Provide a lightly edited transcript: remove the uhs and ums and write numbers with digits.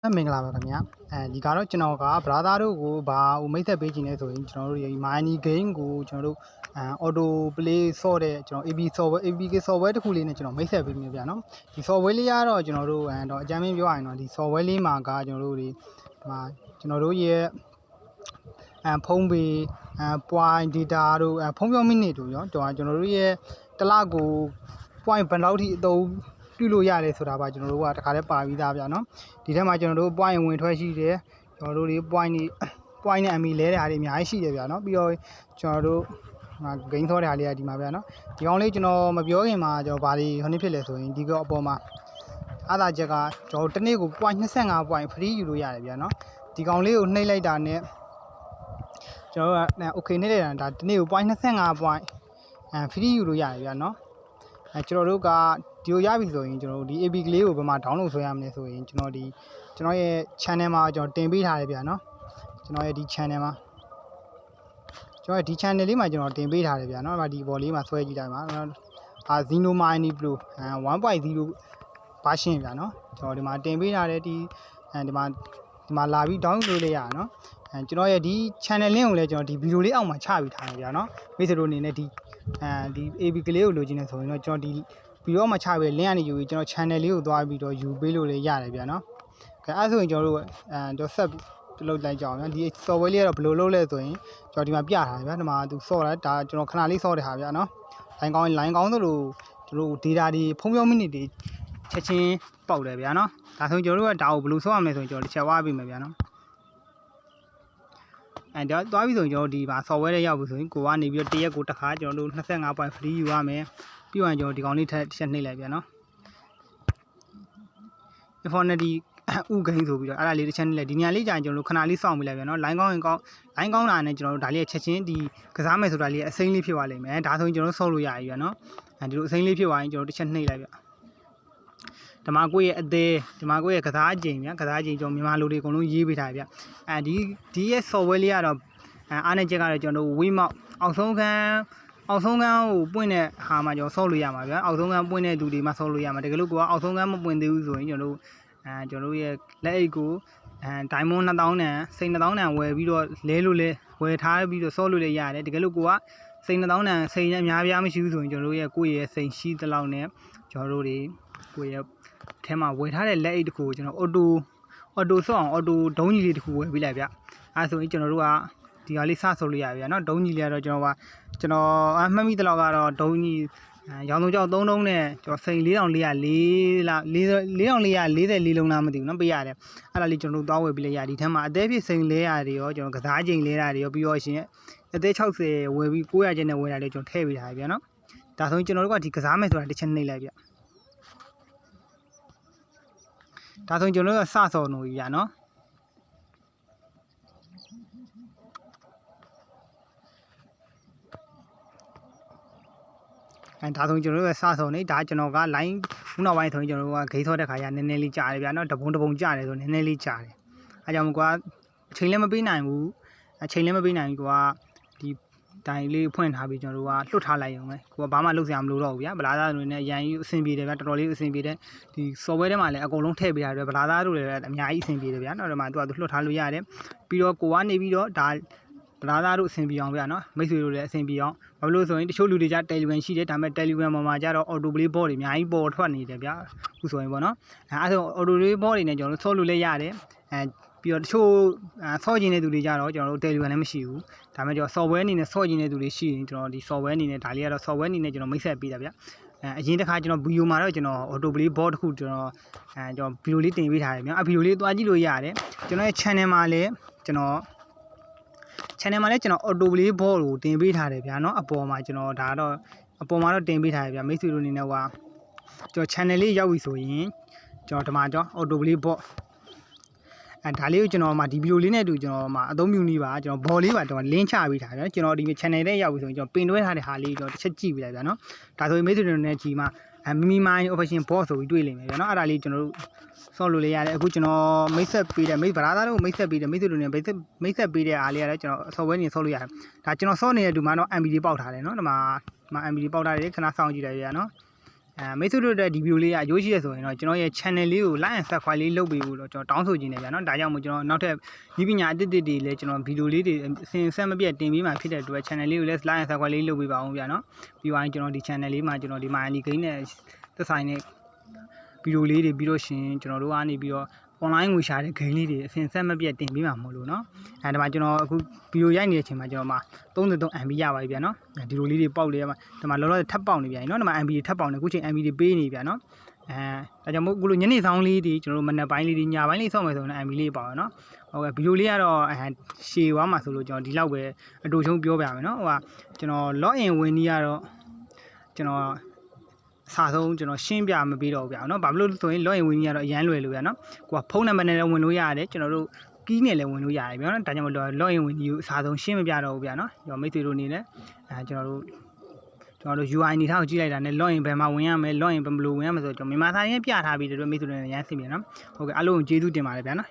မင်္ဂလာပါခင်ဗျာဒီကတော့ကျွန်တော်က brother တို့ကိုဘာမိတ်ဆက်ပေးခြင်းလဲဆိုရင်ကျွန်တော်တို့ဒီ mini game ကိုကျွန်တော်တို့auto play ဆော့တဲ့ကျွန်တော် AB software APK software တစ်ခုလေးနဲ့ကျွန်တော်မိတ်ဆက်ပေးနေဗျာနော်ဒီ software လေးကတော့ကျွန်တော်တို့တော့အကြမ်းဖျင်းပြောရရင်တော့ဒီ software လေးမှာကကျွန်တော်တို့ဒီကျွန်တော်တို့ရဲ့ဖုန်းပေpoint data တို့ဖုန်းပြော minute တို့ရောကျွန်တော်တို့ရဲ့တစ်လကို point ဘယ်လောက်ထိအသုံးပြုလို့ရတယ်ဆိုတာပါကျွန်တော်တို့ကတခါတည်းပါပြီးသားဗျာနော်ဒီထဲမှာကျွန်တော်တို့ point ဝင်ထွက်ရှိတယ်ကျွန်တော်တို့ဒီ point နဲ့ MB လဲတဲ့အားတွေအများကြီးရှိတယ်ဗျာနော်ပြီးတော့ကျွန်တော်တို့ဂိမ်းထောတဲ့အားလေးကဒီမှာဗျာနော်ဒီကောင်လေးကျွန်တော်မပြောခင်မှာကျွန်တော်ဘာတွေဟိုနေ့ဖြစ်လဲဆိုရင်ဒီကအပေါ်မှာအားသာချက်ကကျွန်တော်တစ်နေ့ကို point 25 point free ယူလို့ရတယ်ဗျာနော်ဒီကောင်လေးကိုနှိပ်လိုက်တာနဲ့ကျွန်တော်တို့က okay နှိပ်လိုက်တာဒါတစ်နေ့ကို point 25 point free ယူလို့ရတယ်ဗျာနော်ကျွန်တော်တို့ကဒီလိုရပြီဆိုရင်ကျွန်တော်တို့ဒီ AB ကလေးကိုဘယ်မှာ download ဆွဲရမလဲဆိုရင်ကျွန်တော်ရဲ့ channel မှာကျွန်တော်တင်ပေးထားတယ်ဗျာနော်ကျွန်တော်ရဲ့ဒီ channel မှာကျွန်တော်ရဲ့ဒီ channel လေးမှာကျွန်တော်တင်ပေးထားတယ်ဗျာနော်ဒီဘော်လေးမှာဆွဲကြည့်လိုက်ပါZeno Mini Pro 1.0 version ဗျာနော်ကျွန်တော်ဒီမှာတင်ပေးထားတယ်ဒီမှာလာပြီး download လုပ်လိုက်ရအောင်နော်ကျွန်တော်ရဲ့ဒီ channel link ကိုလည်းကျွန်တော်ဒီ video လေးအောက်မှာချပေးထားတယ်ဗျာနော်မိတ်ဆွေတို့အနေနဲ့ဒီ AB ကလေးကိုလိုချင်နေဆိုရင်တော့ကျွန်တော်ဒီ video မှာချပေး link ကနေယူပြီးကျွန်တော် channel လေးကိုသွားပြီးတော့ယူပေးလို့လည်းရတယ်ဗျာနော်အဲ့ဆိုရင်ကျွန်တော်တို့တော့ဆက်လုပ်လိုက်ကြအောင်ဗျာဒီ software လေးကတော့ဘယ်လိုလုပ်လဲဆိုရင်ကျွန်တော်ဒီမှာပြထားတယ်ဗျာဒီမှာသူဆော့တာဒါကျွန်တော်ခဏလေးဆော့တဲ့ဟာဗျာနော် line ကောင်းသလိုကျွန်တော် data တွေဖုန်းပြော minute တွေချက်ချင်းပေါက်တယ်ဗျာနော်ဒါဆိုရင်ကျွန်တော်တို့ကဒါကိုဘယ်လိုဆော့ရမလဲဆိုရင်ကျွန်တော်တစ်ချက်ဝါးပေးမယ်ဗျာနော်ဒါသွားပြီဆိုရင်ကျွန်တော်ဒီမှာ software တွေရောက်ပြီဆိုရင်ကိုကနေပြီးတော့တရက်ကိုတစ်ခါကျွန်တော်တို့25 point free ယူရမယ်ပြီးရင်ကျွန်တော်ဒီကောင်လေးတစ်ချက်နှိပ်လိုက်ပြန်နော် Infinity ဥဂိမ်းဆိုပြီးတော့အဲ့ဒါလေးတစ်ချက်နှိပ်လိုက်ဒီနေရာလေးကြာရင်ကျွန်တော်တို့ခဏလေးစောင့်မိလိုက်ပြန်နော် line ကောင်းတာနဲ့ကျွန်တော်တို့ဒါလေးချက်ချင်းဒီကစားမယ်ဆိုတာလေးအစိမ်းလေးဖြစ်သွားလိမ့်မယ်ဒါဆိုရင်ကျွန်တော်တို့ဆော့လို့ရပြီပြန်နော်ဒီလိုအစိမ်းလေးဖြစ်သွားရင်ကျွန်တော်တစ်ချက်နှိပ်လိုက်ပြန်ဒီမှာကိုယ့်ရဲ့အသေးဒီမှာကိုယ့်ရဲ့ကစားချိန်ဗျာကစားချိန်ကျွန်တော်မြန်မာလူတွေအကုန်လုံးရေးပေးထားဗျဒီရဲ့ software လေးကတော့အားနဲ့ချက်ကတော့ကျွန်တော်တို့ Waymout အောက်ဆုံးခန်းကိုပွင့်တဲ့ဟာမှာကျွန်တော်ဆော့လို့ရမှာဗျာအောက်ဆုံးခန်းပွင့်တဲ့သူတွေမှဆော့လို့ရမှာတကယ်လို့ကိုကအောက်ဆုံးခန်းမပွင့်သေးဘူးဆိုရင်ကျွန်တော်တို့ရဲ့လက်အိတ်ကိုdiamond 2000တန်စိန်2000တန်ဝယ်ပြီးတော့လဲလို့လဲဝယ်ထားပြီးတော့ဆော့လို့လည်းရတယ်တကယ်လို့ကိုကစိန်2000တန်စိန်အများပြားမရှိဘူးဆိုရင်ကျွန်တော်တို့ရဲ့ကိုယ့်ရဲ့စိန်ရှိသလောက်နဲ့ကျွန်တော်တို့တွေကိုယ့်ရဲ့ထဲမှာဝယ်ထားတဲ့လက်အိတ်တစ်ခုကိုကျွန်တော် auto ဆော့အောင် auto ဒုံးကြီးလေးတစ်ခုဝယ်ပေးလိုက်ဗျအဲဆိုရင်ကျွန်တော်တို့ကဒီကလေးစဆော့လို့ရပြီဗျာနော်ဒုံးကြီးလေးကတော့ကျွန်တော်မှတ်မိတဲ့လောက်ကတော့ဒုံးကြီးရောင်စုံကြောက်3လုံးနဲ့ကျွန်တော်စိန်4440လား4444လုံးလားမသိဘူးနော်ပေးရတယ်အဲ့ဒါလေးကျွန်တော်တို့သွားဝယ်ပေးလိုက်ရဒီထဲမှာအသေးဖြစ်စိန်လဲရတွေရောကျွန်တော်ကစားချိန်လဲတာတွေရောပြီးတော့ရှင်အသေး60ဝယ်ပြီး900ကျင်းနဲ့ဝယ်တာလေးကျွန်တော်ထည့်ပေးထားဗျာနော်ဒါဆိုရင်ကျွန်တော်တို့ကဒီကစားမယ်ဆိုတာတစ်ချက်နှိပ်လိုက်ဗျဒါဆိုရင်ကျွန်တော်တို့ကစဆော်လို့ရနော်ဒါဆိုရင်ကျွန်တော်တို့စဆော်နေဒါကျွန်တော်က line ခုနောက်ပိုင်းဆိုရင်ကျွန်တော်တို့ကဂိမ်းဆော့တဲ့ခါကျနည်းနည်းလေးကြာတယ်ဗျာနော်တပုံကြာတယ်ဆိုနည်းနည်းလေးကြာတယ်အဲကြောင့်မို့ကအချိန်လည်းမပေးနိုင်ဘူးကွာဒီတိုင်လေးဖွင့်ထားပြီးကျွန်တော်တို့ကလွတ်ထားလိုက်ရုံပဲကိုကဘာမှလုပ်စရာမလိုတော့ဘူးဗျာဗလာသားတွေနဲ့ရန်ကြီးအဆင်ပြေတယ်ဗျာတော်တော်လေးအဆင်ပြေတယ်ဒီ software ထဲမှာလည်းအကုန်လုံးထည့်ပေးရတယ်ဗလာသားတို့လည်းအများကြီးအဆင်ပြေတယ်ဗျာနော်ဒီမှာသူကလွတ်ထားလို့ရတယ်ပြီးတော့ကိုကနေပြီးတော့ဒါဗလာသားတို့အဆင်ပြေအောင်ဗျာနော်မိတ်ဆွေတို့လည်းအဆင်ပြေအောင်ဘာလို့ဆိုရင်တချို့လူတွေကြ Telegram ရှိတယ်ဒါပေမဲ့ Telegram ပေါ်မှာကျတော့ auto play bot တွေအများကြီးပေါ်ထွက်နေတယ်ဗျာအခုဆိုရင်ပေါ့နော်အဲဆို auto play bot တွေနဲ့ကျွန်တော်တို့ဆော့လို့လည်းရတယ်ပြီးတော့တချို့ဆော့ကျင်တဲ့သူတွေကြတော့ကျွန်တော်တို့ Telegram လည်းမရှိဘူးဒါပေမဲ့ကျွန်တော် software အနေနဲ့ဆော့ကျင်တဲ့သူတွေရှိရင်ကျွန်တော်ဒီ software အနေနဲ့ဒါလေးကတော့ software အနေနဲ့ကျွန်တော်မိတ်ဆက်ပေးတာဗျာအရင်တစ်ခါကျွန်တော် video မှာတော့ကျွန်တော် auto play bot တစ်ခုကျွန်တော် video လေးတင်ပေးထားတယ်ဗျာvideo လေးသွားကြည့်လို့ရတယ်ကျွန်တော်ရဲ့ channel မှာလည်းကျွန်တော် auto play bot ကိုတင်ပေးထားတယ်ဗျာနော်အပေါ်မှာကျွန်တော်ဒါတော့အပေါ်မှာတော့တင်ပေးထားတယ်ဗျာမိတ်ဆွေတို့အနေနဲ့ကကျွန်တော် channel လေးရောက်ပြီဆိုရင်ကျွန်တော်ဒီမှာauto play bot ဒါလေးကိုကျွန်တော်မှဒီဗီဒီယိုလေးနဲ့တူကျွန်တော်မှအသုံးပြုနေပါကျွန်တော်ဘော်လေးပါကျွန်တော် link ချပေးထားတယ်ကျွန်တော်ဒီ channel ထဲရောက်ပြီဆိုရင်ကျွန်တော်ပင်တွဲထားတဲ့ဟာလေးကျွန်တော်တစ်ချက်ကြည့်ပြလိုက်ဗျာနော်ဒါဆိုရင်မိတ်ဆွေတို့နဲ့ကြီးမှာmini mine operation bot ဆိုပြီးတွေ့လိမ့်မယ်ဗျာနော်အဲ့ဒါလေးကျွန်တော်တို့ဆော့လို့လေးရတယ်အခုကျွန်တော်မိတ်ဆက်ပေးတဲ့ဗလာသားတို့မိတ်ဆက်ပေးတဲ့မိတ်ဆွေတို့နဲ့မိတ်ဆက်ပေးတဲ့အားလေးရတယ်ကျွန်တော် software နေဆော့လို့ရတယ်ဒါကျွန်တော်ဆော့နေတဲ့ဒီမှာတော့ MB ပေါက်ထားတယ်နော်ဒီမှာ MB ပေါက်ထားတယ်ခဏစောင့်ကြည့်လိုက်ရနော် မိတ်ဆွေတို့တဲ့ဒီဗီဒီယိုလေးကအကျိုးရှိရဆိုရင်တော့ကျွန်တော်ရဲ့ channel လေးကို like and subscribe လေးလုပ်ပေးဖို့တော့ကျွန်တော်တောင်းဆိုချင်တယ်ဗျာနော်ဒါကြောင့်မို့ကျွန်တော်နောက်ထပ်ဒီပညာအသစ်တွေလည်းကျွန်တော်ဗီဒီယိုလေးတွေအစဉ်ဆက်မပြတ်တင်ပေးမှဖြစ်တဲ့အတွက် channel လေးကိုလည်း like and subscribe လေးလုပ်ပေးပါအောင်ဗျာနော်ပြီးသွားရင်ကျွန်တော်ဒီ channel လေးမှာကျွန်တော်ဒီ Miami Game နဲ့သက်ဆိုင်တဲ့ဗီဒီယိုလေးတွေပြီးတော့ရှင်ကျွန်တော်တို့ကနေပြီးတော့ online ငွေရှာတဲ့ game လေးတွေအစဉ်ဆက်မပြတ်တင်ပေးမှာမဟုတ်လို့နော်ဒီမှာကျွန်တော်အခုဗီဒီယိုရိုက်နေတဲ့အချိန်မှာကျွန်တော်မှာ33 MB ရပါပြီဗျာနော်ဒီလိုလေးတွေပေါက်လေးဒီမှာလောလောဆယ်ထပ်ပေါက်နေပြန်နော်ဒီမှာ MB တွေထပ်ပေါက်နေအခုချိန် MB တွေပေးနေဗျာနော်ဒါကြောင့်မို့အခုလိုညနေဆောင်လေးတွေကျွန်တော်တို့မနက်ပိုင်းလေးတွေညပိုင်းလေးဆောက်မယ်ဆိုရင် MB လေးပါတော့နော်ဟုတ်ကဲ့ဗီဒီယိုလေးကတော့ရှည်သွားမှာဆိုလို့ကျွန်တော်ဒီလောက်ပဲအတူချုံပြောပြမယ်နော်ဟိုကကျွန်တော် log in ဝင်နေရတော့ကျွန်တော်စာဆုံးကျွန်တော်ရှင်းပြမပေးတော့ဘူးဗျာနော်ဘာလို့ဆိုရင် log in ဝင်နေရတော့အရန်လွယ်လို့ဗျာနော်ကိုကဖုန်းနံပါတ်နဲ့လည်းဝင်လို့ရတယ်ကျွန်တော်တို့ကီးနဲ့လည်းဝင်လို့ရတယ်ဗျာနော်ဒါကြောင့်မို့ log in ဝင်နေကိုအစားဆုံးရှင်းမပြတော့ဘူးဗျာနော်ကျွန်တော်မိတ်ဆွေတို့နေလည်းကျွန်တော်တို့ UI အနေထားကိုကြည့်လိုက်တာနဲ့ log in ဘယ်မှာဝင်ရမလဲ log in ဘယ်လိုဝင်ရမလဲဆိုတော့ကျွန်တော်မြန်မာစာရင်းပြထားပြီးတဲ့အတွက်မိတ်ဆွေတို့လည်းရမ်းသိပြီနော်ဟုတ်ကဲ့အားလုံးကျေးဇူးတင်ပါတယ်ဗျာနော်